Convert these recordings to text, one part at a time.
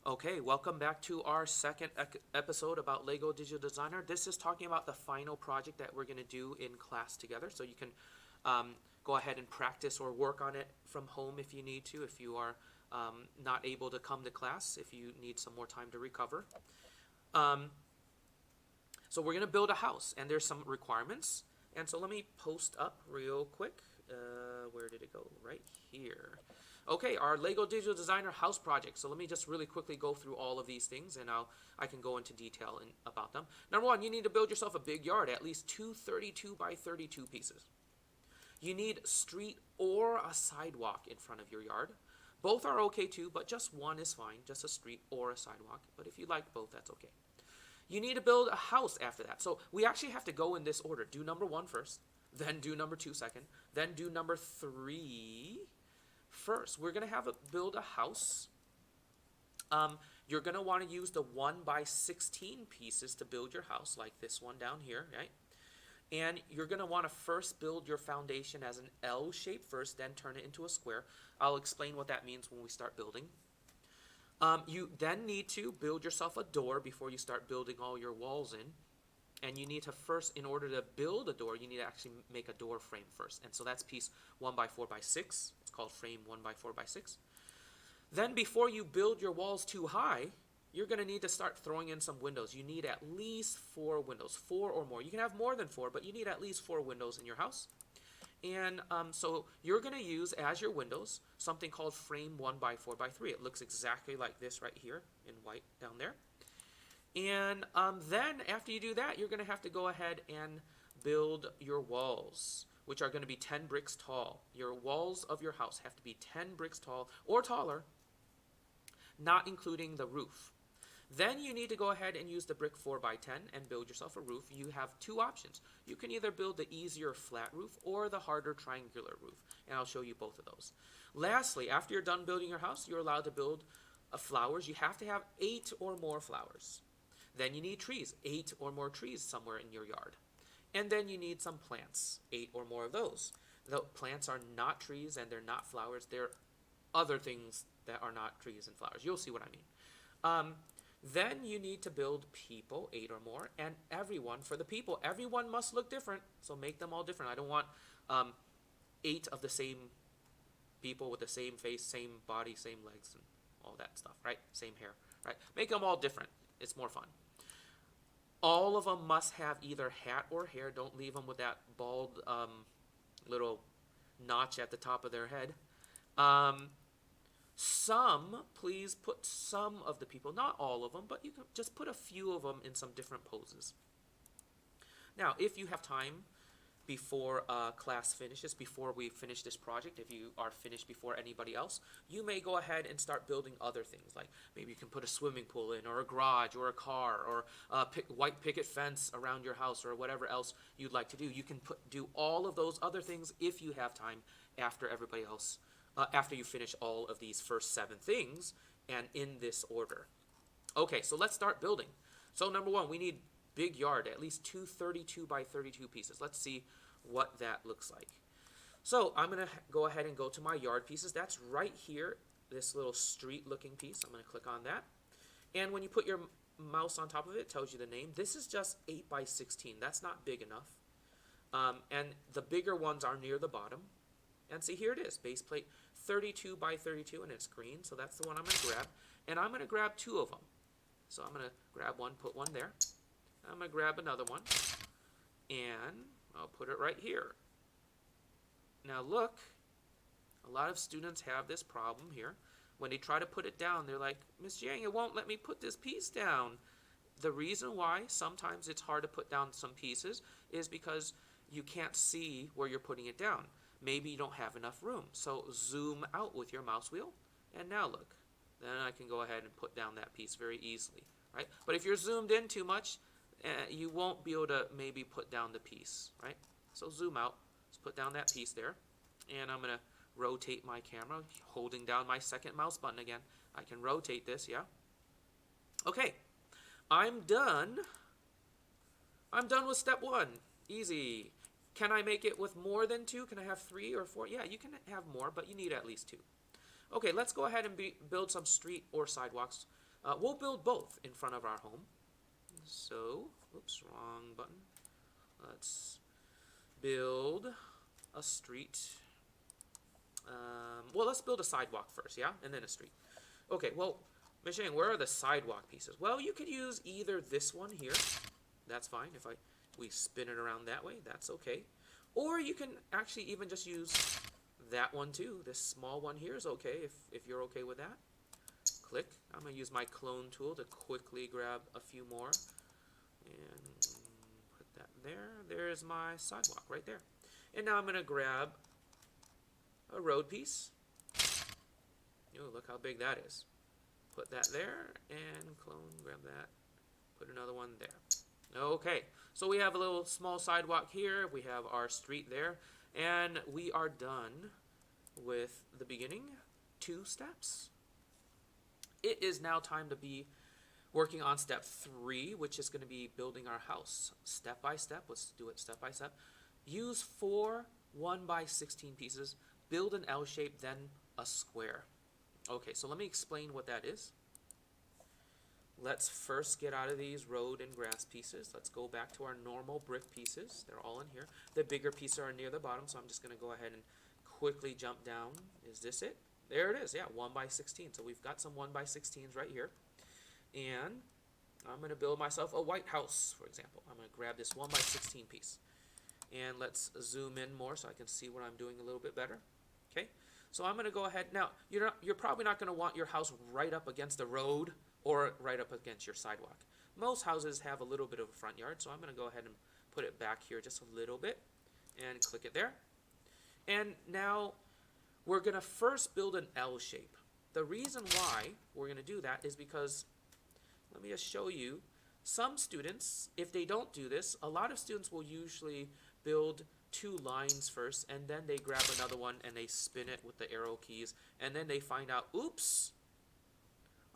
Okay, welcome back to our second episode about Lego Digital Designer. This is talking about the final project that we're going to do in class together. So you can go ahead and practice or work on it from home if you need to, if you are not able to come to class, if you need some more time to recover. So we're going to build a house, and there's some requirements. And so let me post up real quick. Where did it go? Right here. Okay, our Lego Digital Designer house project. So let me just really quickly go through all of these things, and I can go into detail about them. Number one, you need to build yourself a big yard, at least two 32 by 32 pieces. You need street or a sidewalk in front of your yard. Both are okay too, but just one is fine, just a street or a sidewalk. But if you like both, that's okay. You need to build a house after that. So we actually have to go in this order. Do number one first, then do number two second, then do number three first. We're going to build a house. You're going to want to use the 1 by 16 pieces to build your house, like this one down here, right? And you're going to want to first build your foundation as an L shape first, then turn it into a square. I'll explain what that means when we start building. You then need to build yourself a door before you start building all your walls in. And you need to first, in order to build a door, you need to actually make a door frame first. And so that's piece 1 by 4 by 6. It's called frame 1 by 4 by 6. Then before you build your walls too high, you're going to need to start throwing in some windows. You need at least 4 windows, 4 or more. You can have more than 4, but you need at least 4 windows in your house. And so you're going to use as your windows something called frame 1 by 4 by 3. It looks exactly like this right here in white down there. And then after you do that, you're going to have to go ahead and build your walls, which are going to be 10 bricks tall. Your walls of your house have to be 10 bricks tall or taller, not including the roof. Then you need to go ahead and use the brick 4 by 10 and build yourself a roof. You have two options. You can either build the easier flat roof or the harder triangular roof, and I'll show you both of those. Lastly, after you're done building your house, you're allowed to build flowers. You have to have 8 or more flowers. Then you need trees, 8 or more trees somewhere in your yard. And then you need some plants, 8 or more of those. The plants are not trees and they're not flowers. They're other things that are not trees and flowers. You'll see what I mean. Then you need to build people, 8 or more, and everyone. For the people, everyone must look different, so make them all different. I don't want 8 of the same people with the same face, same body, same legs, and all that stuff, right? Same hair, right? Make them all different. It's more fun. All of them must have either hat or hair. Don't leave them with that bald little notch at the top of their head. Please put some of the people, not all of them, but you can just put a few of them in some different poses. Now, if you have time before class finishes, before we finish this project, if you are finished before anybody else, you may go ahead and start building other things, like maybe you can put a swimming pool in, or a garage, or a car, or a white picket fence around your house, or whatever else you'd like to do. You can do all of those other things if you have time after everybody else, after you finish all of these first 7 things, and in this order. Okay, so let's start building. So number one, we need big yard, at least 2 32 by 32 pieces. Let's see what that looks like. So I'm going to go ahead and go to my yard pieces. That's right here, this little street looking piece. I'm going to click on that. And when you put your mouse on top of it, it tells you the name. This is just 8 by 16. That's not big enough. And the bigger ones are near the bottom. And see, here it is, base plate 32 by 32, and it's green. So that's the one I'm going to grab. And I'm going to grab 2 of them. So I'm going to grab one, put one there. I'm going to grab another one, and I'll put it right here. Now look, a lot of students have this problem here. When they try to put it down, they're like, Miss Yang, it won't let me put this piece down. The reason why sometimes it's hard to put down some pieces is because you can't see where you're putting it down. Maybe you don't have enough room. So zoom out with your mouse wheel, and now look. Then I can go ahead and put down that piece very easily, right? But if you're zoomed in too much, you won't be able to maybe put down the piece, right? So zoom out, let's put down that piece there, and I'm going to rotate my camera, holding down my second mouse button again. I can rotate this, yeah? Okay, I'm done. I'm done with step 1. Easy. Can I make it with more than 2? Can I have 3 or 4? Yeah, you can have more, but you need at least 2. Okay, let's go ahead and build some street or sidewalks. We'll build both in front of our home. So, oops, wrong button. Let's build a street. Well, let's build a sidewalk first, yeah? And then a street. Okay, well, Michelle, where are the sidewalk pieces? Well, you could use either this one here. That's fine. If we spin it around that way, that's okay. Or you can actually even just use that one too. This small one here is okay if you're okay with that. Click. I'm going to use my clone tool to quickly grab a few more. And put that there. There's my sidewalk right there. And now I'm going to grab a road piece. Oh, look how big that is. Put that there and clone, grab that. Put another one there. Okay, so we have a little small sidewalk here. We have our street there. And we are done with the beginning 2 steps. It is now time to be working on step 3, which is going to be building our house step by step. Let's do it step by step. Use 4 1x16 pieces. Build an L shape, then a square. Okay, so let me explain what that is. Let's first get out of these road and grass pieces. Let's go back to our normal brick pieces. They're all in here. The bigger pieces are near the bottom, so I'm just going to go ahead and quickly jump down. Is this it? There it is, yeah, 1x16. So we've got some 1x16s right here. And I'm going to build myself a white house, for example. I'm going to grab this 1x16 piece. And let's zoom in more so I can see what I'm doing a little bit better. Okay, so I'm going to go ahead. Now, you're probably not going to want your house right up against the road or right up against your sidewalk. Most houses have a little bit of a front yard, so I'm going to go ahead and put it back here just a little bit and click it there. And now we're going to first build an L shape. The reason why we're going to do that is because, let me just show you, some students, if they don't do this, a lot of students will usually build 2 lines first, and then they grab another one and they spin it with the arrow keys, and then they find out, oops,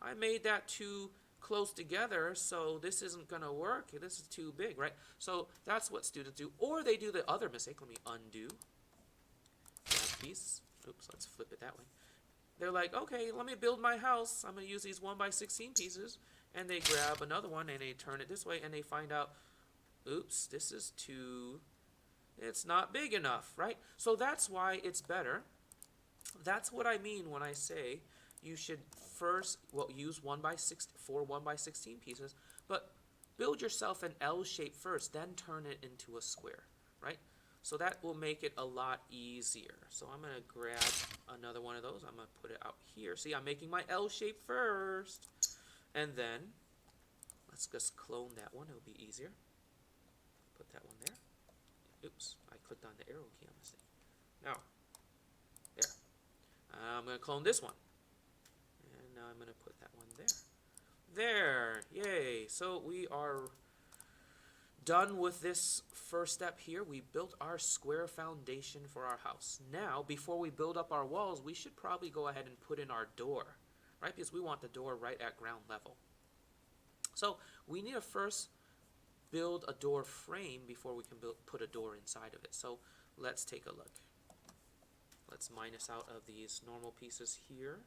I made that too close together, so this isn't going to work. This is too big, right? So that's what students do. Or they do the other mistake. Let me undo that piece. Oops, let's flip it that way. They're like, okay, let me build my house. I'm going to use these 1x16 pieces. And they grab another one and they turn it this way, and they find out, oops, this is too, it's not big enough, right? So that's why it's better. That's what I mean when I say you should first, well, use 4 1x16 pieces, but build yourself an L shape first, then turn it into a square, right? So that will make it a lot easier. So I'm going to grab another one of those. I'm going to put it out here. See, I'm making my L shape first. And then, let's just clone that one. It'll be easier. Put that one there. Oops, I clicked on the arrow key on mistake. Now, there. I'm going to clone this one. And now I'm going to put that one there. There, yay. So we are done with this first step here. We built our square foundation for our house. Now, before we build up our walls, we should probably go ahead and put in our door, right? Because we want the door right at ground level. So we need to first build a door frame before we can put a door inside of it. So let's take a look. Let's minus out of these normal pieces here.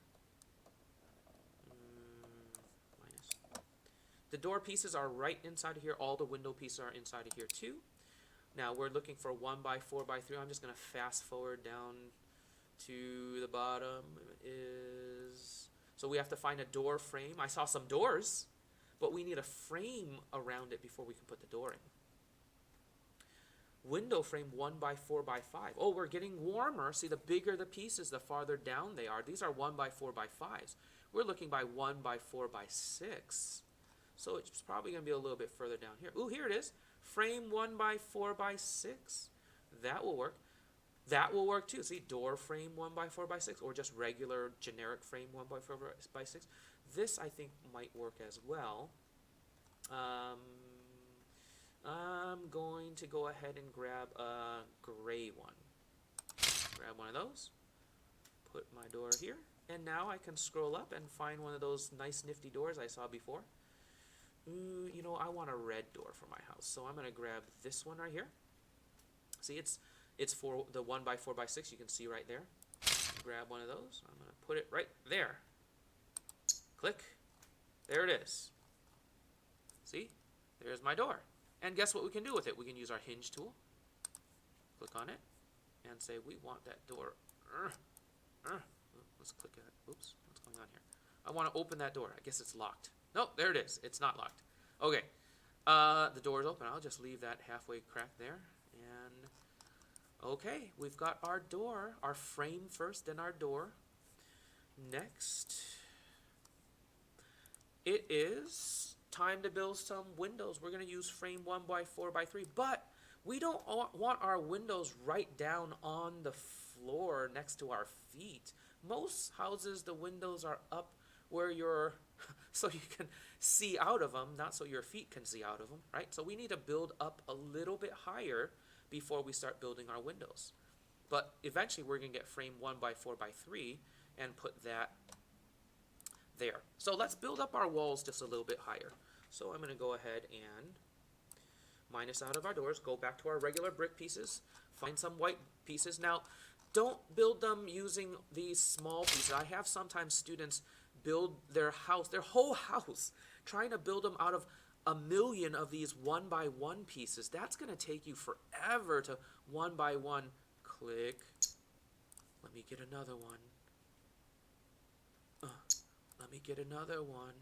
Minus. The door pieces are right inside of here. All the window pieces are inside of here too. Now we're looking for 1x4x3. I'm just going to fast forward down to the bottom. So we have to find a door frame. I saw some doors, but we need a frame around it before we can put the door in. Window frame 1x4x5. Oh, we're getting warmer. See, the bigger the pieces, the farther down they are. These are 1x4x5s. We're looking by 1x4x6. So it's probably going to be a little bit further down here. Ooh, here it is. Frame 1x4x6. That will work. That will work too. See, door frame 1x4x6, or just regular generic frame 1x4x6. This, I think, might work as well. I'm going to go ahead and grab a gray one. Grab one of those. Put my door here. And now I can scroll up and find one of those nice nifty doors I saw before. You know, I want a red door for my house. So I'm going to grab this one right here. See, it's for the 1x4x6. You can see right there. Grab one of those. I'm going to put it right there. Click. There it is. See? There's my door. And guess what we can do with it? We can use our hinge tool. Click on it and say we want that door. Let's click it. Oops, what's going on here? I want to open that door. I guess it's locked. Nope, there it is. It's not locked. Okay. The door is open. I'll just leave that halfway crack there. And okay, we've got our door, our frame first, then our door. Next, it is time to build some windows. We're going to use frame 1x4x3, but we don't want our windows right down on the floor next to our feet. Most houses, the windows are up where you're, so you can see out of them, not so your feet can see out of them, right? So we need to build up a little bit higher before we start building our windows. But eventually we're going to get frame 1x4x3 and put that there. So let's build up our walls just a little bit higher. So I'm going to go ahead and minus out of our doors, go back to our regular brick pieces, find some white pieces. Now, don't build them using these small pieces. I have sometimes students build their house, their whole house, trying to build them out of a million of these 1x1 pieces. That's going to take you forever to 1x1. Click. Let me get another one. Let me get another one.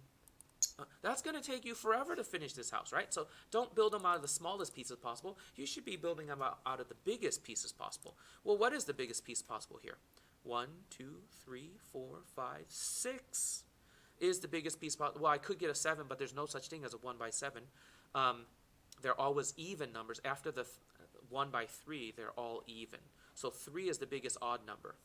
That's going to take you forever to finish this house, right? So don't build them out of the smallest pieces possible. You should be building them out of the biggest pieces possible. Well, what is the biggest piece possible here? 1, 2, 3, 4, 5, 6 is the biggest piece possible. Well, I could get a 7, but there's no such thing as a 1x7. They're always even numbers. After the 1x3, they're all even. So 3 is the biggest odd number.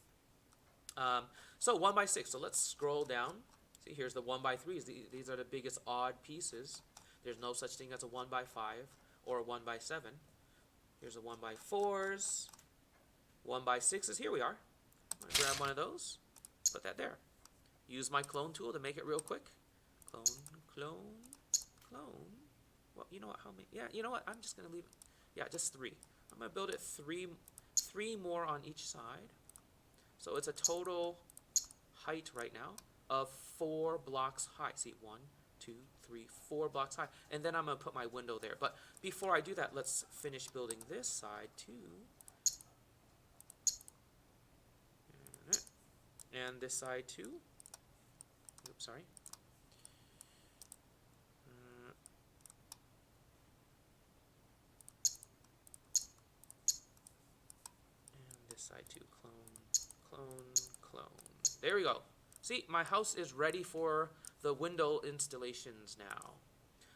So 1x6. So let's scroll down. See, here's the 1x3s. These are the biggest odd pieces. There's no such thing as a 1x5 or a 1x7. Here's a 1x4s, 1x6s. Here we are. I'm going to grab one of those, put that there. Use my clone tool to make it real quick. Clone, clone, clone. Well, you know what? How many? Yeah, you know what? I'm just going to leave it. Yeah, just 3. I'm going to build it three more on each side. So it's a total height right now of 4 blocks high. See, 1, 2, 3, 4 blocks high. And then I'm going to put my window there. But before I do that, let's finish building this side too. And this side too. Oops, sorry. And this side too. Clone, clone, clone. There we go. See, my house is ready for the window installations now.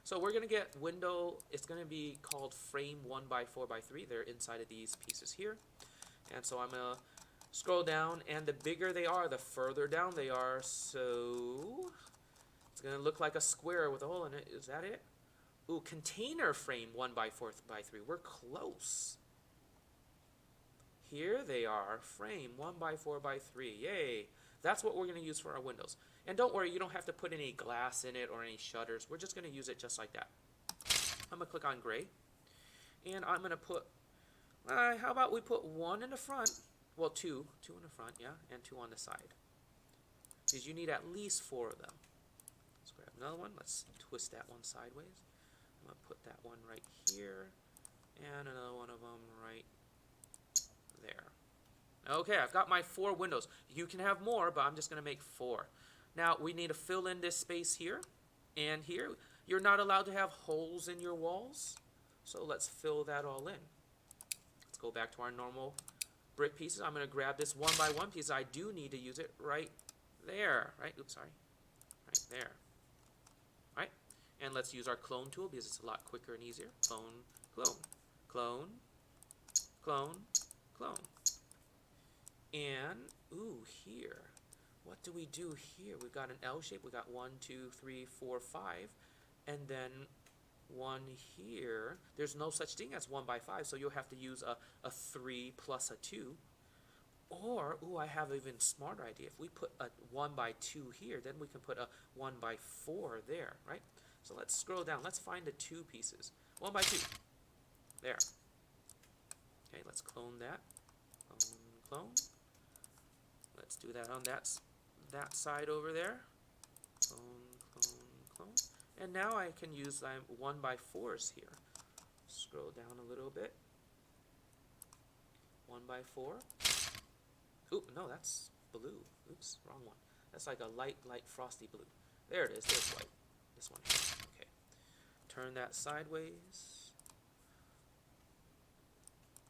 So we're going to get window, it's going to be called frame 1x4x3. They're inside of these pieces here. And so I'm going to scroll down, and the bigger they are, the further down they are. So it's going to look like a square with a hole in it. Is that it? Ooh, container frame 1x4x3. We're close. Here they are, frame 1x4x3. Yay. That's what we're going to use for our windows. And don't worry, you don't have to put any glass in it or any shutters. We're just going to use it just like that. I'm going to click on gray. And I'm going to put, how about we put 1 in the front? Well, 2 in the front, yeah, and 2 on the side. Because you need at least 4 of them. Let's grab another one. Let's twist that one sideways. I'm going to put that one right here. And another one of them right there. Okay, I've got my 4 windows. You can have more, but I'm just going to make 4. Now, we need to fill in this space here and here. You're not allowed to have holes in your walls, so let's fill that all in. Let's go back to our normal brick pieces. I'm going to grab this 1x1 piece. I do need to use it right there, right? Oops, sorry. Right there. Right? And let's use our clone tool because it's a lot quicker and easier. Clone, clone, clone, clone, clone. And, ooh, here. What do we do here? We've got an L shape. We've got 1, 2, 3, 4, 5. And then 1 here. There's no such thing as 1x5, so you'll have to use a 3 plus a 2. Or, ooh, I have an even smarter idea. If we put a 1x2 here, then we can put a 1x4 there, right? So let's scroll down. Let's find the 2 pieces. 1x2. There. Okay, let's clone that. Clone, clone. Let's do that on that side over there. Clone, clone, And now I can use 1x4s here. Scroll down a little bit. 1x4. Oop, no, that's blue. Oops, wrong one. That's like a light frosty blue. There it is, there's white. This one here. Okay. Turn that sideways.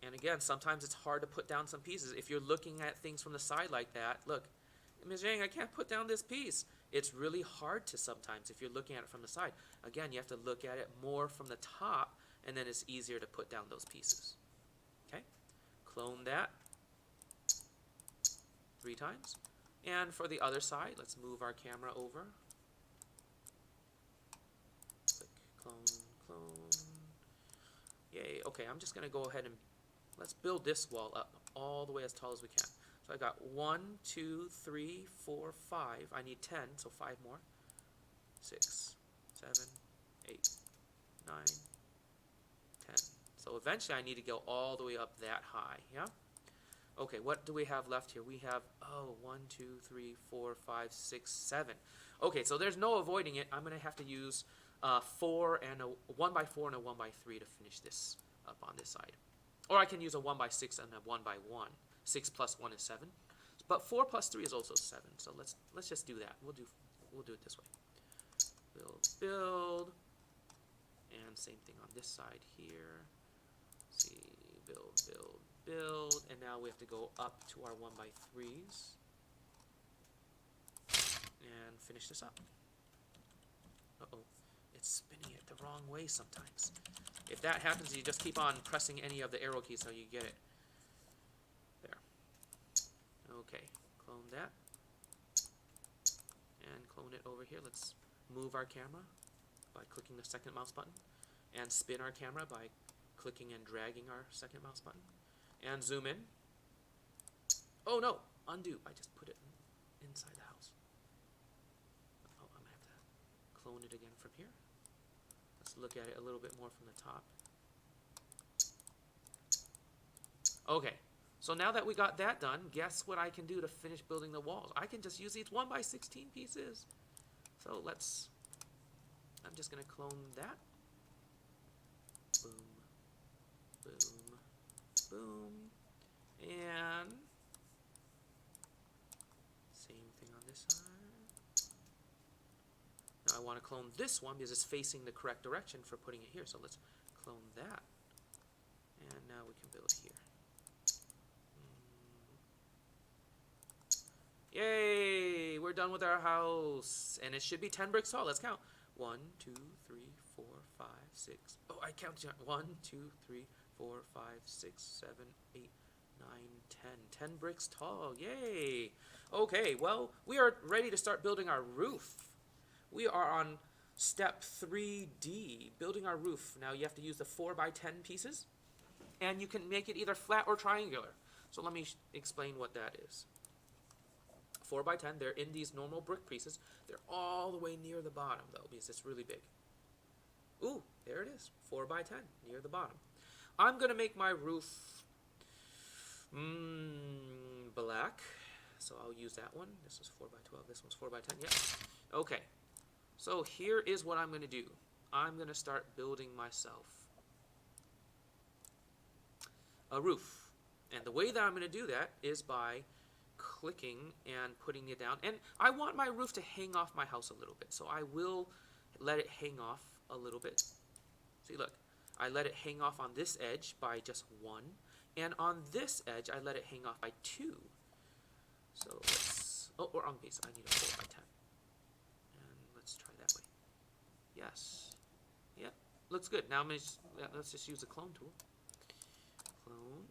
And again, sometimes it's hard to put down some pieces. If you're looking at things from the side like that, look, Ms. Yang, I can't put down this piece. It's really hard to sometimes if you're looking at it from the side. Again, you have to look at it more from the top, and then it's easier to put down those pieces. Okay? Clone that 3 times. And for the other side, let's move our camera over. Click, clone, clone. Yay. Okay, I'm just going to go ahead and let's build this wall up all the way as tall as we can. So I got 1, 2, 3, 4, 5. I need 10, so 5 more. 6, 7, 8, 9, 10. So eventually I need to go all the way up that high, yeah? Okay, what do we have left here? We have, 1, 2, 3, 4, 5, 6, 7. Okay, so there's no avoiding it. I'm going to have to use 4 and a 1x4 and a 1x3 to finish this up on this side. Or I can use a 1x6 and a 1x1. 6 plus 1 is 7. But 4 plus 3 is also 7. So let's just do that. We'll do it this way. Build. And same thing on this side here. See, build. And now we have to go up to our 1x3s. And finish this up. Uh-oh. It's spinning it the wrong way sometimes. If that happens, you just keep on pressing any of the arrow keys so you get it. There. Okay. Clone that. And clone it over here. Let's move our camera by clicking the second mouse button. And spin our camera by clicking and dragging our second mouse button. And zoom in. Oh no! Undo. I just put it inside the house. Oh, I'm going to have to clone it again from here. Let's look at it a little bit more from the top. Okay, so now that we got that done, guess what I can do to finish building the walls? I can just use these 1x16 pieces. So I'm just going to clone that. Boom, boom, boom. And same thing on this side. Now I want to clone this one because it's facing the correct direction for putting it here. So let's clone that. And now we can build here. Yay! We're done with our house. And it should be 10 bricks tall. Let's count. 1, 2, 3, 4, 5, 6. Oh, I counted. 1, 2, 3, 4, 5, 6, 7, 8, 9, 10. 10 bricks tall. Yay! Okay, well, we are ready to start building our roof. We are on step 3D, building our roof. Now you have to use the 4x10 pieces, and you can make it either flat or triangular. So let me explain what that is. 4x10, they're in these normal brick pieces. They're all the way near the bottom, though, because it's really big. Ooh, there it is, 4x10, near the bottom. I'm going to make my roof black, so I'll use that one. This is 4x12, this one's 4x10, yeah. Okay. So here is what I'm going to do. I'm going to start building myself a roof. And the way that I'm going to do that is by clicking and putting it down. And I want my roof to hang off my house a little bit. So I will let it hang off a little bit. See, look. I let it hang off on this edge by just 1. And on this edge, I let it hang off by 2. So let's... Oh, or on base. I need a 4x10. Let's try that way. Yes. Yeah, looks good. Now let's just use the clone tool. Clone.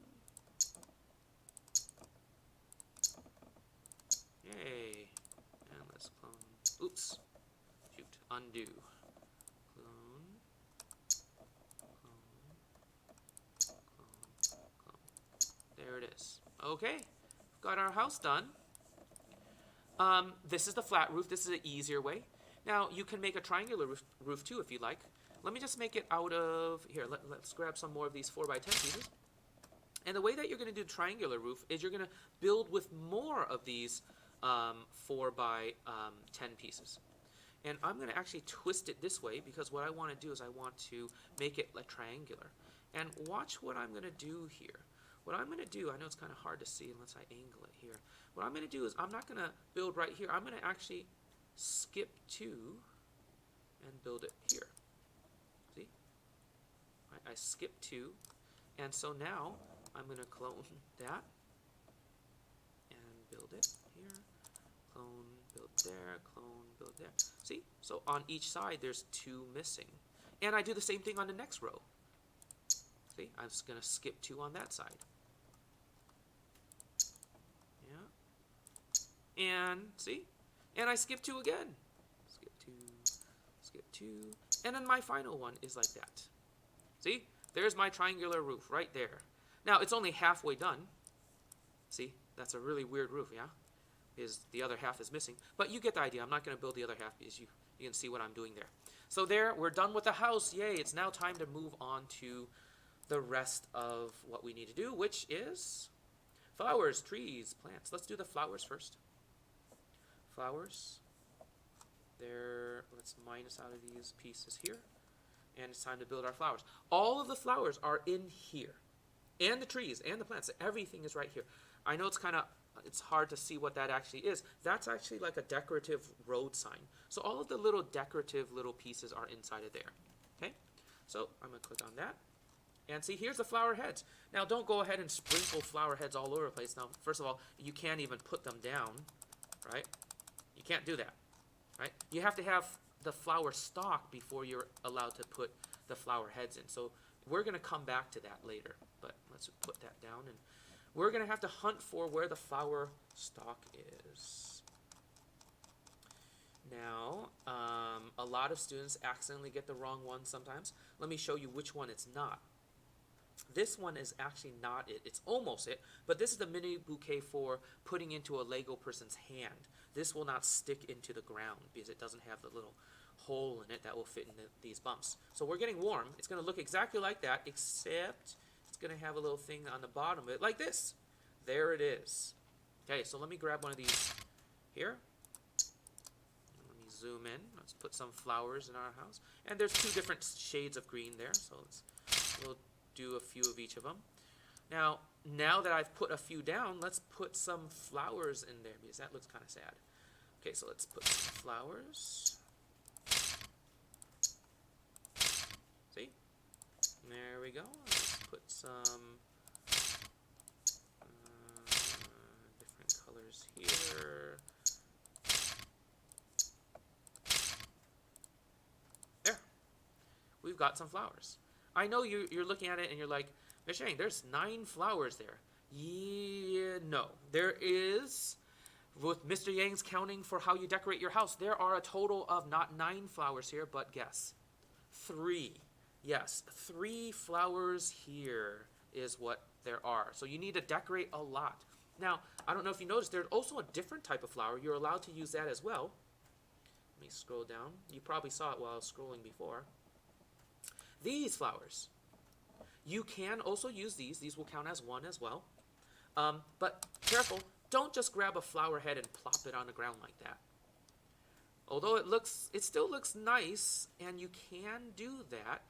Yay. And let's clone. Oops. Shoot. Undo. Clone. Clone. Clone. Clone. There it is. Okay. Got our house done. This is the flat roof. This is an easier way. Now, you can make a triangular roof too if you like. Let me just make it out of... Here, let's grab some more of these 4x10 pieces. And the way that you're going to do triangular roof is you're going to build with more of these 4x10 pieces. And I'm going to actually twist it this way because what I want to do is I want to make it like triangular. And watch what I'm going to do here. What I'm going to do, I know it's kind of hard to see unless I angle it here. What I'm going to do is I'm not going to build right here. I'm going to actually skip 2 and build it here. See? I skip 2. And so now I'm going to clone that and build it here. Clone, build there, clone, build there. See? So on each side there's 2 missing. And I do the same thing on the next row. See? I'm just going to skip 2 on that side. Yeah. And see? And I skip 2 again. Skip 2, skip 2. And then my final one is like that. See? There's my triangular roof right there. Now, it's only halfway done. See? That's a really weird roof, yeah? Is the other half is missing. But you get the idea. I'm not going to build the other half because you can see what I'm doing there. So there, we're done with the house. Yay. It's now time to move on to the rest of what we need to do, which is flowers, trees, plants. Let's do the flowers first. Flowers. There, let's minus out of these pieces here. And it's time to build our flowers. All of the flowers are in here. And the trees and the plants. Everything is right here. I know it's hard to see what that actually is. That's actually like a decorative road sign. So all of the little decorative little pieces are inside of there. Okay? So I'm going to click on that. And see, here's the flower heads. Now, don't go ahead and sprinkle flower heads all over the place. Now, first of all, you can't even put them down, right? You can't do that, right? You have to have the flower stalk before you're allowed to put the flower heads in. So we're going to come back to that later. But let's put that down. And we're going to have to hunt for where the flower stalk is. Now, a lot of students accidentally get the wrong one sometimes. Let me show you which one it's not. This one is actually not it. It's almost it, but this is the mini bouquet for putting into a Lego person's hand. This will not stick into the ground because it doesn't have the little hole in it that will fit in these bumps. So we're getting warm. It's going to look exactly like that, except it's going to have a little thing on the bottom of it, like this. There it is. Okay, so let me grab one of these here. Let me zoom in. Let's put some flowers in our house. And there's 2 different shades of green there, so we'll do a few of each of them. Now that I've put a few down, let's put some flowers in there because that looks kind of sad. Okay, so let's put some flowers. See? There we go. Let's put some different colors here. There. We've got some flowers. I know you're looking at it and you're like, Miss Yang, there's 9 flowers there. Yeah, no. There is, with Mr. Yang's counting for how you decorate your house, there are a total of not 9 flowers here, but guess, 3. Yes, 3 flowers here is what there are. So you need to decorate a lot. Now, I don't know if you noticed, there's also a different type of flower. You're allowed to use that as well. Let me scroll down. You probably saw it while I was scrolling before. These flowers. You can also use these. These will count as one as well. But careful, don't just grab a flower head and plop it on the ground like that. Although it still looks nice, and you can do that,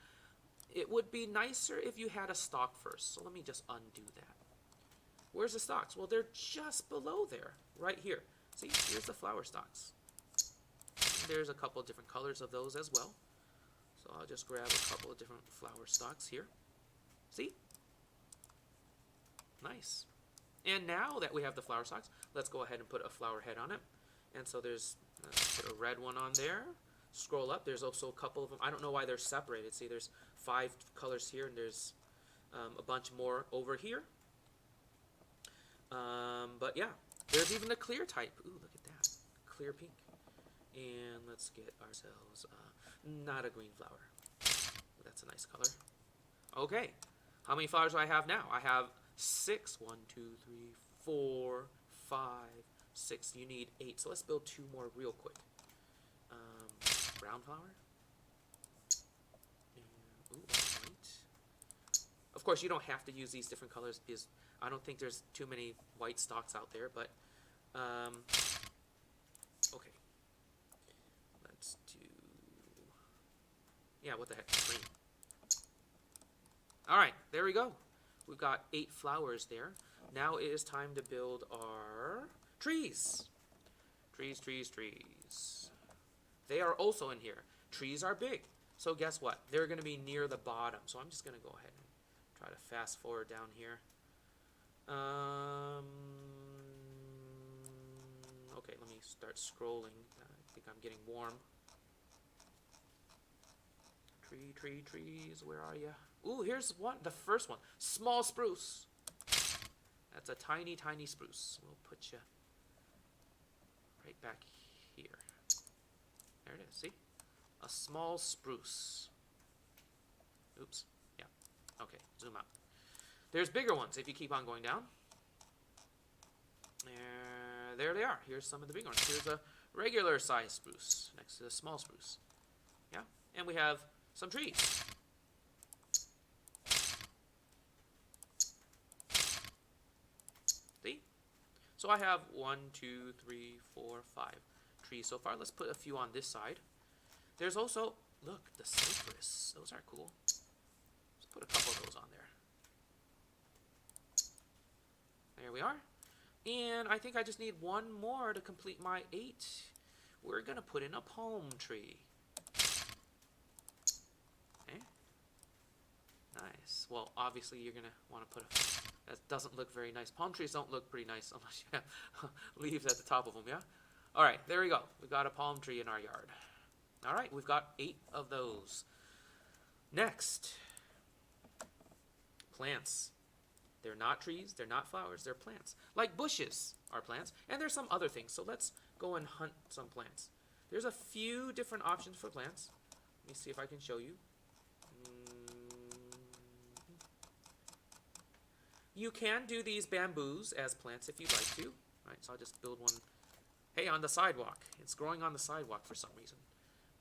it would be nicer if you had a stalk first. So let me just undo that. Where's the stalks? Well, they're just below there, right here. See, here's the flower stalks. There's a couple of different colors of those as well. So I'll just grab a couple of different flower stalks here. See? Nice. And now that we have the flower stalks, let's go ahead and put a flower head on it. And so there's, put a red one on there. Scroll up, there's also a couple of them. I don't know why they're separated. See, there's 5 colors here, and there's a bunch more over here. But yeah, there's even the clear type. Ooh, look at that. Clear pink. And let's get ourselves not a green flower. That's a nice color. Okay, how many flowers do I have now? I have 6. 1, 2, 3, 4, 5, 6. You need 8. So let's build 2 more real quick. Brown flower. And, ooh, white. Of course, you don't have to use these different colors because I don't think there's too many white stalks out there. But okay, let's Yeah, what the heck? Green. All right, there we go. We've got 8 flowers there. Now it is time to build our trees. Trees, trees, trees. They are also in here. Trees are big. So guess what? They're going to be near the bottom. So I'm just going to go ahead and try to fast forward down here. Okay, let me start scrolling. I think I'm getting warm. Trees, where are you? Ooh, here's one, the first one. Small spruce. That's a tiny, tiny spruce. We'll put you right back here. There it is, see? A small spruce. Oops, yeah. Okay, zoom out. There's bigger ones if you keep on going down. There they are. Here's some of the big ones. Here's a regular size spruce next to the small spruce. Yeah, and we have some trees. See? So I have 1, 2, 3, 4, 5 trees so far. Let's put a few on this side. There's also, look, the cypress. Those are cool. Let's put a couple of those on there. There we are. And I think I just need one more to complete my 8. We're going to put in a palm tree. Okay. Nice. Well, obviously you're going to want to put a... That doesn't look very nice. Palm trees don't look pretty nice unless you have leaves at the top of them, yeah? All right, there we go. We've got a palm tree in our yard. All right, we've got 8 of those. Next, plants. They're not trees, they're not flowers, they're plants. Like bushes are plants, and there's some other things. So let's go and hunt some plants. There's a few different options for plants. Let me see if I can show you. You can do these bamboos as plants if you'd like to. All right, so I'll just build one. Hey, on the sidewalk. It's growing on the sidewalk for some reason.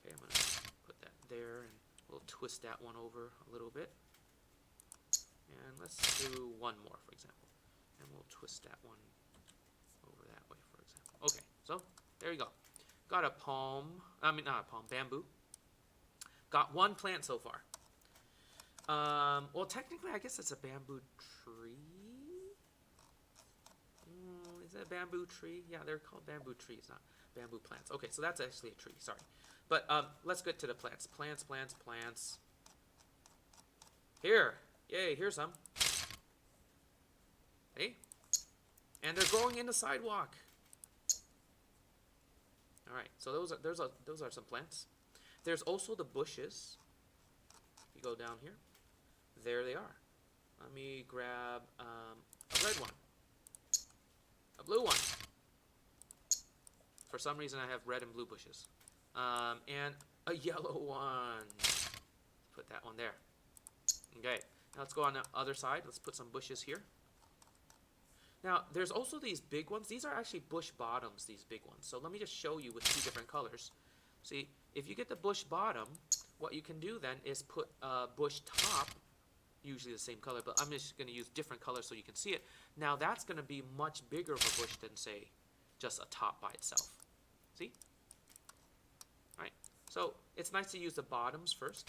Okay, I'm going to put that there, and we'll twist that one over a little bit. And let's do one more, for example. And we'll twist that one over that way, for example. Okay, so there you go. Got a not a palm, bamboo. Got 1 plant so far. Well, technically, I guess it's a bamboo tree. Is that a bamboo tree? Yeah, they're called bamboo trees, not bamboo plants. Okay, so that's actually a tree, sorry. But let's get to the plants. Plants. Here. Yay, here's some. Hey? And they're growing in the sidewalk. All right, so those are some plants. There's also the bushes. If you go down here, there they are. Let me grab a red one, a blue one. For some reason, I have red and blue bushes, and a yellow one. Put that one there. Okay. Now let's go on the other side. Let's put some bushes here. Now, there's also these big ones. These are actually bush bottoms, these big ones. So let me just show you with 2 different colors. See, if you get the bush bottom, what you can do then is put a bush top, usually the same color, but I'm just going to use different colors so you can see it. Now, that's going to be much bigger of a bush than, say, just a top by itself. See? All right. So it's nice to use the bottoms first,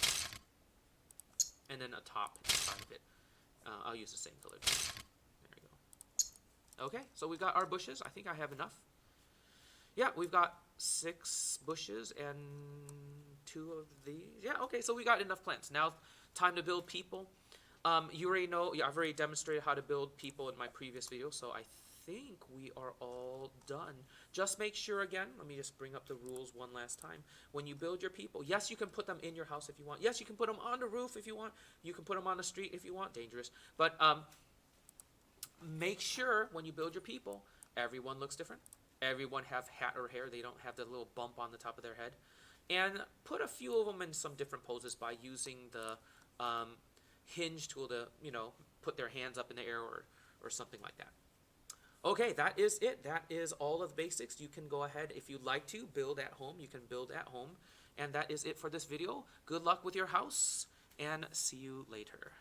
and then a top inside of it. I'll use the same color. There we go. Okay, so we got our bushes. I think I have enough. Yeah, we've got 6 bushes and 2 of these. Yeah, okay, so we got enough plants. Now, time to build people. You already know, I've already demonstrated how to build people in my previous video, so I think we are all done. Just make sure, again, let me just bring up the rules one last time. When you build your people, yes, you can put them in your house if you want. Yes, you can put them on the roof if you want. You can put them on the street if you want. Dangerous. But make sure when you build your people, everyone looks different. Everyone have hat or hair. They don't have the little bump on the top of their head. And put a few of them in some different poses by using the hinge tool to, put their hands up in the air or something like that. Okay, that is it. That is all of the basics. You can go ahead, if you'd like to, build at home. You can build at home. And that is it for this video. Good luck with your house, and see you later.